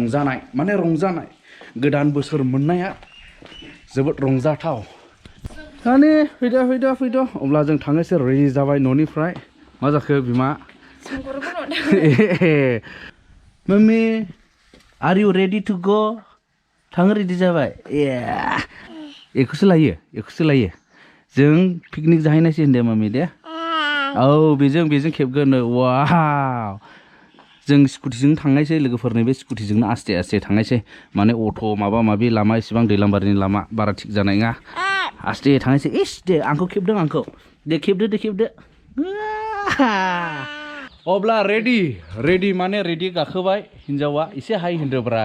रंजानाय माने रंजानाय गोदान बोसोर मोननाया जोबोद रंजाथाव माने फैदो अब्ला जों थांनोसै रेडि जाबाय न'निफ्राय मा जाखो बिमा mummy are you ready to go थांनो रेडि जाबाय एकखौसो लायो जों पिकनिक जाहैनायसै होनदो मम्मी दे औ बेजों खेबगोन वाव जों स्कुटिजों थांनायसै लोगोफोरनि बे स्कुटिजोंनो आस्ते थांनायसै माने अट' माबा माबि लामा इसेबां दैलांबारिनि लामा बारा थिग जानाय नङा आस्ते थांनायसै इस दे आंखौ खेबदों दे खेबदो अब्ला रेडि माने रेडि गाखोबाय हिन्जावा एसे हाय होनदोब्रा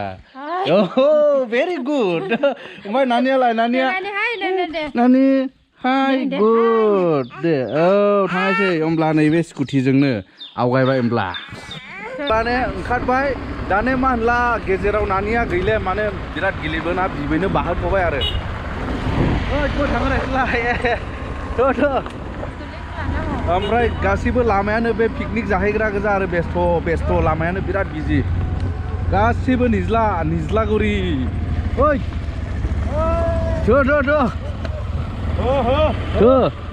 ओहो भेरि गुड ओमफ्राय नानिया नानि हाय गुड दे औ थांनायसै होमब्ला नैबे स्कुटिजोंनो आवगायबाय होमब्ला माने ओंखारबाय दाने मा होनला गेजेराव नानिया गैले माने बिराद गेलेबोना बिबैनो बाहोथ'बाय आरो ओमफ्राय गासिबो लामायानो बे पिकनिक जाहैग्रा गोजा आरो बेस्थ' लामायानो बिराद बिजि गासिबो निज्लागुरि ओइ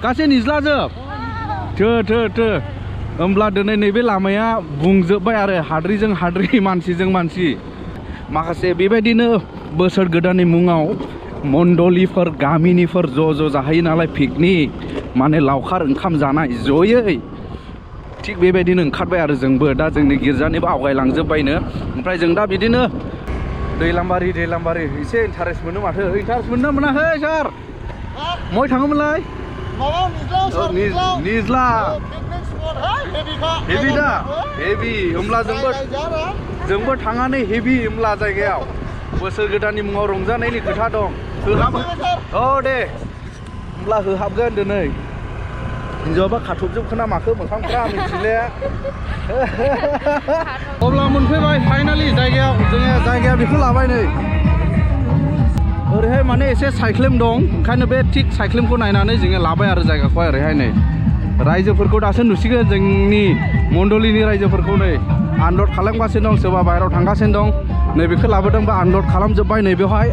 गासै निज्लाजोब होमब्ला दिनै नैबे लामाया बुंजोब्बाय आरो हाद्रिजों हाद्रि मानसिजों मानसि माखासे बेबायदिनो बोसोर गोदाननि मुङाव मण्डलिफोर गामिनिफोर ज' जाहैयो नालाय पिकनिक माने लावखार ओंखाम जानाय जयै थिग बेबायदिनो ओंखारबाय आरो जोंबो दा जोंनि गिर्जानिबो आवगायलांजोब्बायनो ओमफ्राय जों दा बिदिनो दैलांबारि एसे इन्टारेस्ट मोनो माथो इन्टारेस्ट मोनना मोनाखै सार मय थाङोमोनलाय निज्ला हेभि दा हेभि होमब्ला जोंबो थांनानै हेभि होमब्ला जायगायाव बोसोर गोदाननि मुङाव रंजानायनि खोथा दं औ दे होमब्ला होहाबगोन दिनै हिन्जावाबा खाथबजोबखोना माखो मोखांफ्रा मिथिले अब्ला मोनफैबाय फाइनालि जायगायाव जोङो जायगाया बेखौ लाबाय नै ओरैहाय माने एसे साइक्लेम दं ओंखायनो बे थिग साइक्लेमखौ नायनानै जोङो लाबाय आरो जायगाखौ ओरैहाय नै रायजोफोरखौ दासो नुसिगोन जोंनि मण्डलिनि रायजोफोरखौ नै आनलड खालामगासिनो दं सोरबा बाहेरायाव थांगासिनो दं नैबेखौ लाबोदोंबा आनलड खालामजोब्बाय नैबेवहाय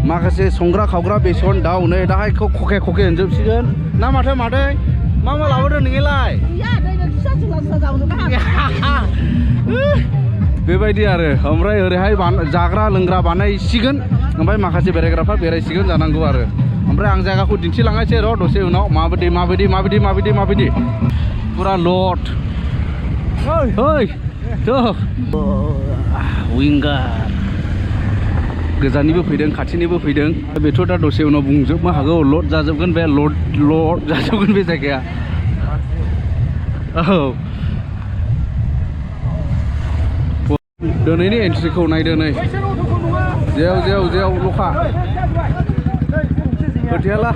माखासे संग्रा खावग्रा बेसन दाउ नै दाहाय खखे होनजोबसिगोन ना माथो मादै मा लाबोदों नोंलाय बेबायदि आरो ओमफ्राय ओरैहाय जाग्रा लोंग्रा बानायसिगोन ओमफ्राय माखासे बेरायग्राफ्रा बेरायसिगोन जानांगौ आरो ओमफ्राय आं जायगाखौ दिन्थिलांनायसै र' दसे उनाव माबायदि पुरा लड विंगार गोजाननिबो फैदों खाथिनिबो फैदों बेथ' दा दसे उनाव बुंजोबनो हागौ लड जाजोबगोन बे लड जाजोबगोन बे जायगाया औ दिनैनि एन्ट्रिखौ नायदो नै जेव लखा खोथियाला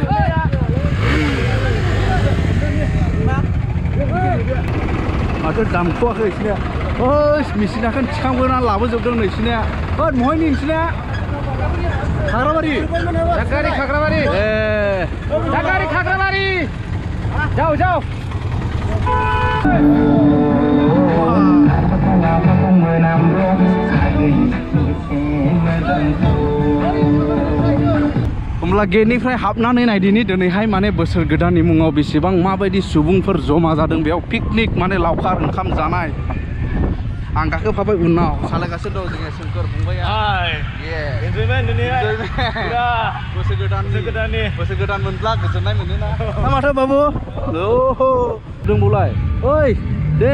माथो दामख'वाखै नोंसिनिया मेसिनाखौ थिखांबोना लाबोजोबदों नोंसिनिया महायनि नोंसिनिया खाग्राबारि जाव होमब्ला गेटनिफ्राय हाबनानै नायदिनि दिनैहाय माने बोसोर गोदाननि मुङाव बेसेबां माबायदि सुबुंफोर जमा जादों बेयाव पिकनिक माने लावखार ओंखाम जानाय आं गाखोफाबाय उनाव सालायगासिनो दं जोङो सोमखोर फंबाया बोसोर गोदान मोनब्ला गोजोननाय मोनोना ना माथो बाबु दंबावलाय ओइ दे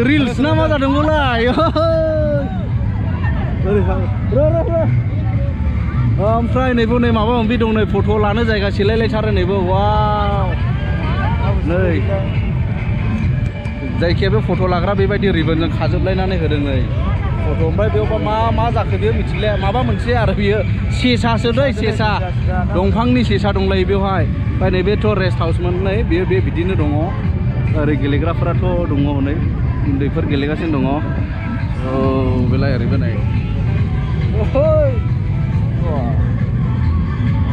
रिल्स ना मा जादोंबावलाय ओमफ्राय नैबो नै माबा माबि दं नै फट' लानो जायगा सेलायलायथारो नैबो वाव नै जायखिया बे फट' लाग्रा बेबायदि रिबनजों खाजोबलायनानै होदों नै फट' ओमफ्राय बेयावबा मा जाखो बेयो मिथिले माबा मोनसे आरो बियो सेसासो दै सेसा दंफांनि सेसा दंलायो बेवहाय ओमफ्राय नैबेथ' रेस्ट हाउसमोन नै बेयो बिदिनो दङ ओरै गेलेग्राफोराथ' दङ नै उन्दैफोर गेलेगासिनो दङ औ बेलाय ओरैबो नै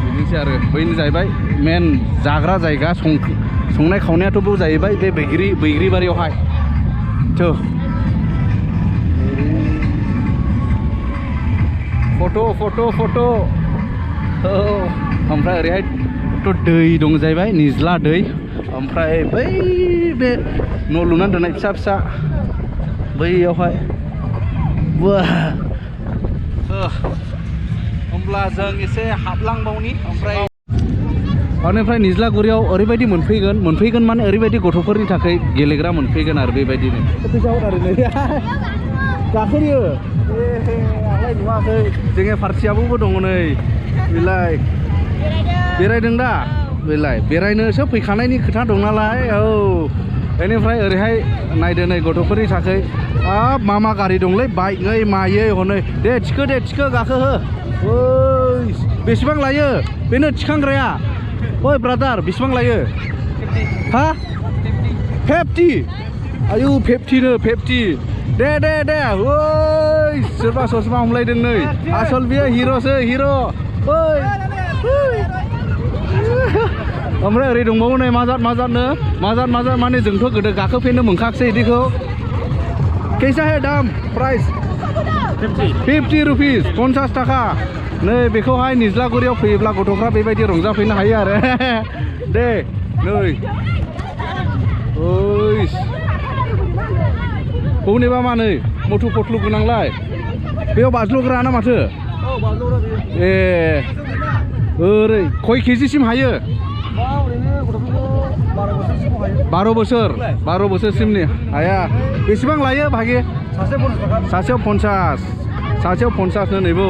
बिदिनोसै आरो बैनो जाहैबाय मेन जाग्रा जायगा संनाय खावनायाथ' बेव जाहैबाय बे बैग्रि बारियावहाय फट' औ ओमफ्राय ओरैहायथ' दै दं जाहैबाय निज्ला दै ओमफ्राय बै बे न' लुनानै दोननाय फिसा बैयावहाय होमब्ला जों एसे हाबलांबावनि ओमफ्राय निज्लागुरियाव ओरैबायदि मोनफैगोन माने ओरैबायदि गथ'फोरनि थाखाय गेलेग्रा मोनफैगोन आरो बेबायदिनो गाखोयो आंलाय नुवाखै जोंनि फारसेयाबो दङ नै बेलाय बेरायदों दा बेलाय बेरायनोसो फैखानायनि खोथा दं नालाय औ बेनिफ्राय ओरैहाय नायदो नै गथ'फोरनि थाखाय हाब मा गारि दंलै बाइकै मायै हनै दे थिखो गाखोहो ओइ बेसेबां लायो बेनो थिखांग्राया ओइ ब्रादार बेसेबां लायो हा 50 आयु 50 दे ओइ सोरबा हमलायदों नै आसल बियो हिर'सो हिर' ओइ ओमफ्राय ओरै दंबावो नै माजाद माने जोंथ' गोदो गाखोफेरनो मोनखायाखसै बिदिखौ कैसा है दाम प्राइस 50 रुपिस 50 थाखा नै बेखौहाय निज्लागुरियाव फैयोब्ला गथ'फ्रा बेबायदि रंजाफैनो हायो आरो दे नै ओइ बौनिबा मा नै मथु पथलु गोनांलाय बेयाव बाज्ल'ग्रा ना माथो ए ओरै खय केजिसिम हायो 12 बोसोरसिमनि हाया बेसेबां लायो भागे सासेयाव 50 नैबो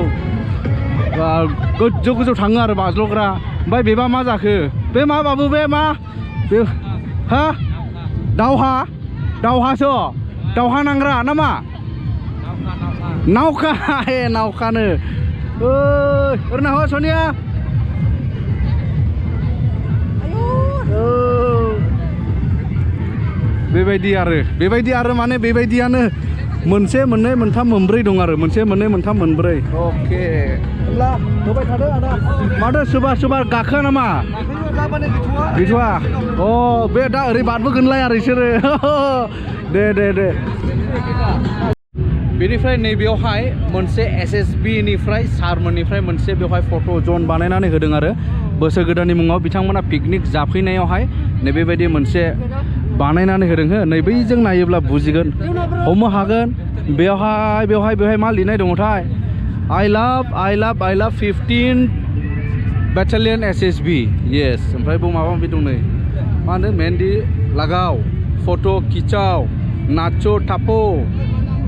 गोजौ थाङो आरो बाज्ल'ग्रा ओमफ्राय बेबा मा जाखो बे मा बाबु बे मा बे हा दावहासो दावहा नांग्रा नामा नावखा नावखानो ओरैनो हो सनिया बेबायदि आरो माने बेबायदियानो मोनसे मोननै मोनथाम मोनब्रै दं आरो मोनसे मोननै मोनथाम मोनब्रै अके होमब्ला होबाय थादो आदा माथो सोरबा गाखोआ नामा गैथ'आ अ बे दा ओरै बारबोगोनलाय आरो बिसोरो दे बेनिफ्राय नैबेयावहाय मोनसे SSB निफ्राय सारमोननिफ्राय मोनसे बेवहाय फट' जन बानायनानै होदों आरो बोसोर गोदाननि मुङाव बिथांमोना पिकनिक जाफैनायावहाय नैबेबायदि मोनसे बानायनानै होदों हो नै बैजों नायोब्ला बुजिगोन हमनो हागोन बेवहाय मा लिरनाय दङथाय I love 15 Battalion SSB yes ओमफ्राय बेव माबा माबि दं नै मा होनो मेहंदी लगाव फट' खिचाव नाचो टापो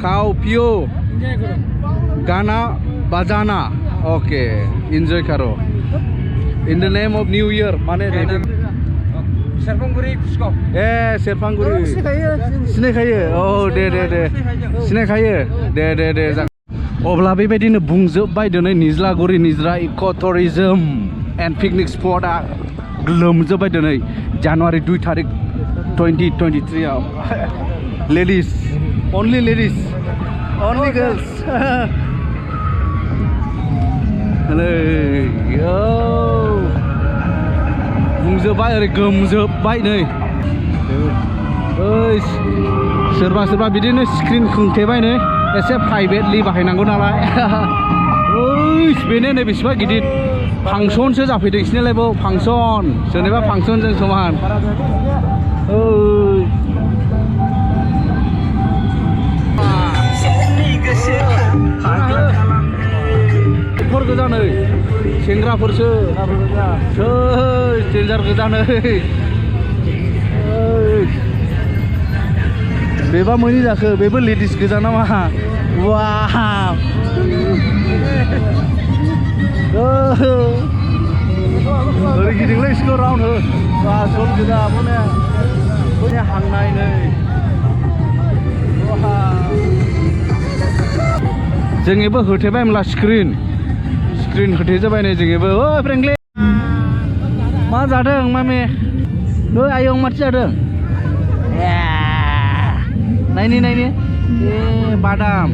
खाओ पियो गाना बजाना ओके एन्जॉय करो in the name of new year माने सेरफांगुरि ए सेरफांगुरि सिनायखायो औ दे सिनायखायो दे अब्ला बेबायदिनो बुंजोबबाय दिनै निज्लागुरि निज्रा इक' टुरिजम एन्ड पिकनिक स्पटआ लोमजोबबाय दिनै जानुवारि 2 तारिख 2023 आव लेडिज only girls बुंजोबबाय ओरै गोमजोबबाय नै ओइ सोरबा बिदिनो स्क्रिन खोंथेबाय नै एसे प्राइभेटलि बाहायनांगौ नालाय ओइ बेनो नै बेसेबा गिदिर फांसनसो जाफैदों इसोरनिलाय बाव फांसन सोरनिबा फांसनजों समान ओइ गोजा नै सेंग्राफोरसो डेन्जार गोजा नै बेबा मैनि जाखो बेबो लेडिस गोजा नामा वाव ओरै गिदिंलै इसखौ राउन्ड हो आसल गोजा माने हांनाय नै जोंनिबो होथेबाय होमब्ला स्क्रिन होथेजोबबाय नै जोंनिबो ओ फ्रेंकलि मा जादों मामे नै आयं माथो जादों नायनि ए बादाम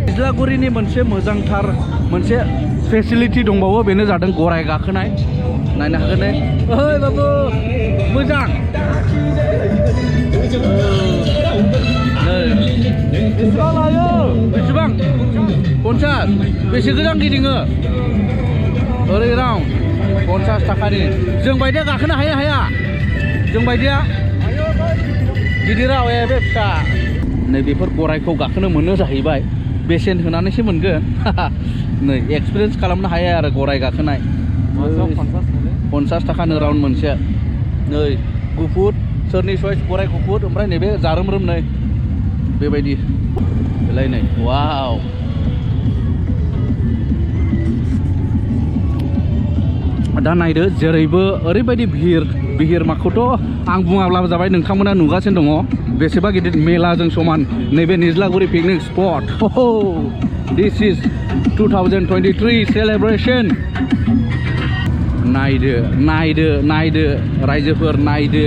निज्लागुरिनि मोनसे मोजांथार मोनसे फेसिलिटि दंबावो बेनो जादों गराय गाखोनाय नायनो हागोन ने ओइ बाबु मोजां बेसेबां लायो बेसेबां 50 बेसे गोजान गिदिङो ओरै राउन्ड 50 थाखानि जों बायदिया गाखोनो हाया जों बायदिया गिदिराव बे फिसा नै बेफोर गराइखौ गाखोनो मोनो जाहैबाय बेसेन होनानैसो मोनगोन नै एक्सपिरियेन्स खालामनो हाया आरो गराइ गाखोनाय 50 थाखानो राउन्ड मोनसे नै गुफुर सोरनि चइस गराइ गुफुर ओमफ्राय नैबे जारोमरोम नै बेबायदि बेलाय नै वाव दा नायदो जेरैबो ओरैबायदि भिर माखौथ' आं बुङाब्लाबो जाबाय नोंथांमोना नुगासिनो दङ बेसेबा गिदिर मेलाजों समान नैबे निज्लागुरि पिकनिक स्पट दिस इज 2023 सेलेब्रेसन नायदो रायजोफोर नायदो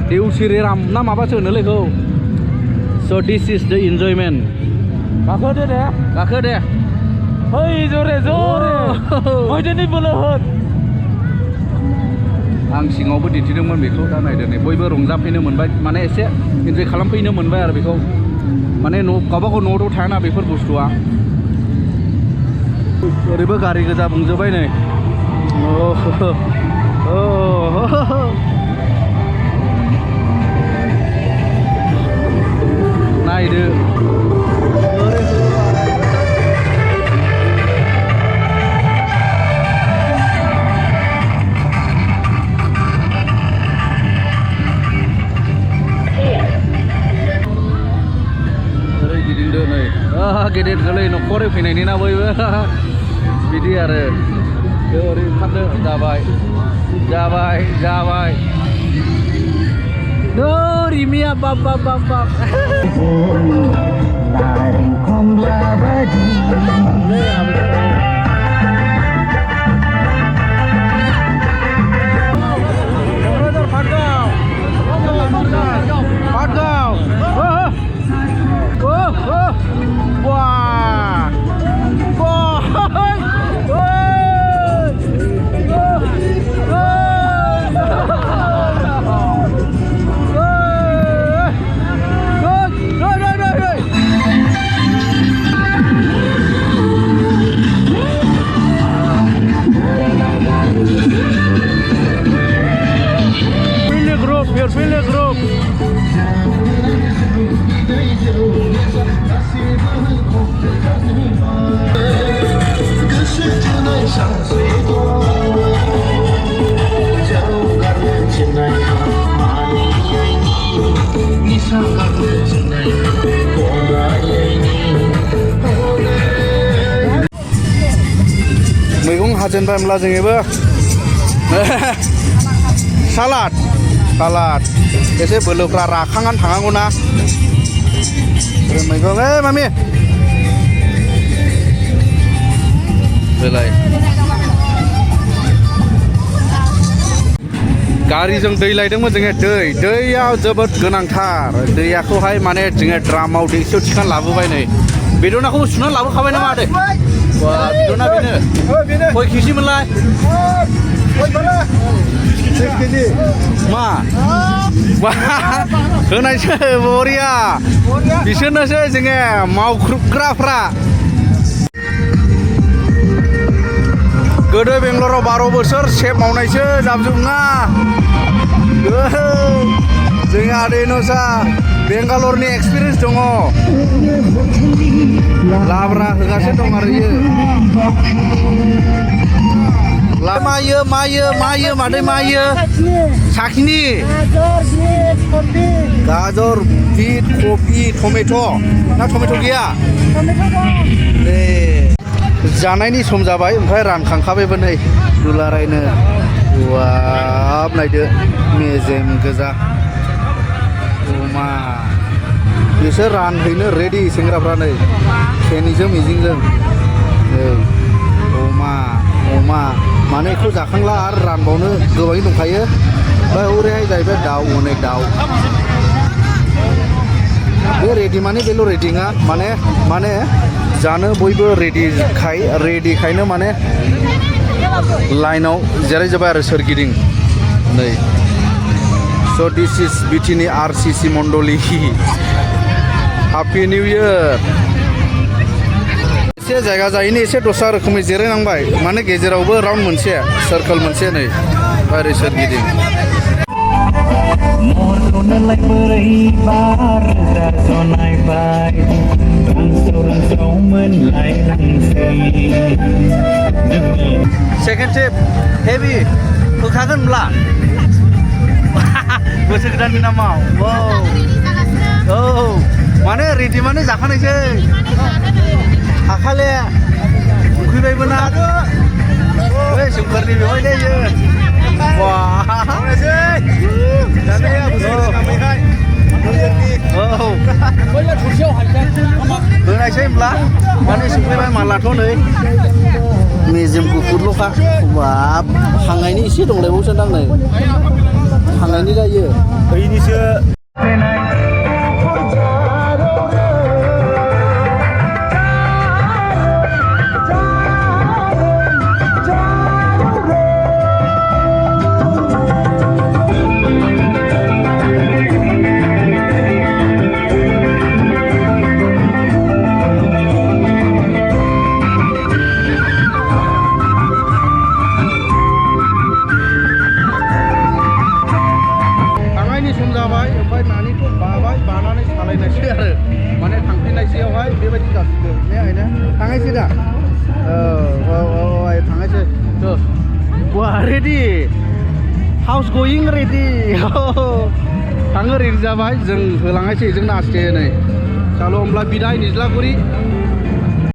देवसिरि राम ना माबासो होनोलै बेखौ स' दिस इज द इन्जयमेन्ट गाखो दे Hei, jore मैदेरनि बोलो होन आं सिङावबो दिन्थिदोंमोन बेखौ दा नायदो नै बयबो रंजाफैनो मोनबाय माने एसे इन्जय खालामफैनो मोनबाय आरो बेखौ माने गावबागाव न'आवथ' थायाना बेफोर बुस्थुआ ओरैबो गारि गोजा बुंजोबबाय नै नायदो गेदेर गोरलै न'खरै फैनायनि ना बयबो बिदि आरो ओरै ओंखारदो जाबाय रिमिया बाब मैगं हाजेनबाय होमब्ला जोङोबो सालाद एसे बोलोफ्रा राखांनानै थांनांगौ ना मैगं मामि बेलाय गारिजों दै लायदोंमोन जोङो दैया जोबोद गोनांथार दैयाखौहाय माने जोङो ड्रामाव दैसेयाव थिखांना लाबोबाय नै बेदनाखौबो सुनानै लाबोखाबाय नामा आदै बेदना बेनो खय केजि मोनलाय मा होनायसो बरिया बिसोरनोसो जोङो मावख्रुबग्राफ्रा गोदो बेंगलराव 12 बोसोर सेफ मावनायसो जाबजुबना जोंहा आदैनोसा बेंगालरनि एक्सपिरियेन्स दङ लाब्रा होगासिनो दं आरो इयो मायो मादै मायो साखिनि गाजर बिट कफि टमेट' ना टमेट' गैया दे जानायनि सम जाबाय ओमफ्राय रानखांखाबायबो नै दुलारायनो वाब नायदो मेजेम गोजा अमा बिसोर रानहैनो रेडि सेंग्राफ्रा नै खेनिजों मिजिंजों अमा माने बेखौ जाखांला आरो रानबावनो गोबाङै दंखायो ओमफ्राय हरैहाय जाहैबाय दाउ अनेक दाउ बे रेडि माने बेल' रेडि नङा माने जानो बयबो रेडिखायनो माने लाइनाव जिरायजोब्बाय आरो सोरगिदिं नै स' दिस इज बिटिनि आरसिसि मण्डलि हेपि निउ इयार एसे जायगा जायैनि एसे दस्रा रोखोमै जिरायनांबाय माने गेजेरावबो राउन्ड मोनसे सार्कोल मोनसे नै ओरै सोरगिदिं महरखौनोलाय बोरै बार जाजनायबाय रानस्राव मोनलायलांसै सेकेन्ड टिप हेभि होखागोन होनब्ला बोसोर गोदाननि नामाव औ माने रेडि माने जाखानायसै हाखाले उखैबायबो ना ओइ सोमखोरनि बेवहाय जायो वा होनायसै होनब्ला माने सफैबाय मालाथ' नै मेजेम गुफुरल'खा बाब हांनायनि एसे दंलायबावसो दांनै हांनायनि जायो बैनिसो थांनायसै दा थांनायसै वा रेडि हाउस गयिं रेडि थाङो रेडि जाबाय जों होलांनायसै जों नाचते नै चालु होमब्ला बिदाय निज्लागुरि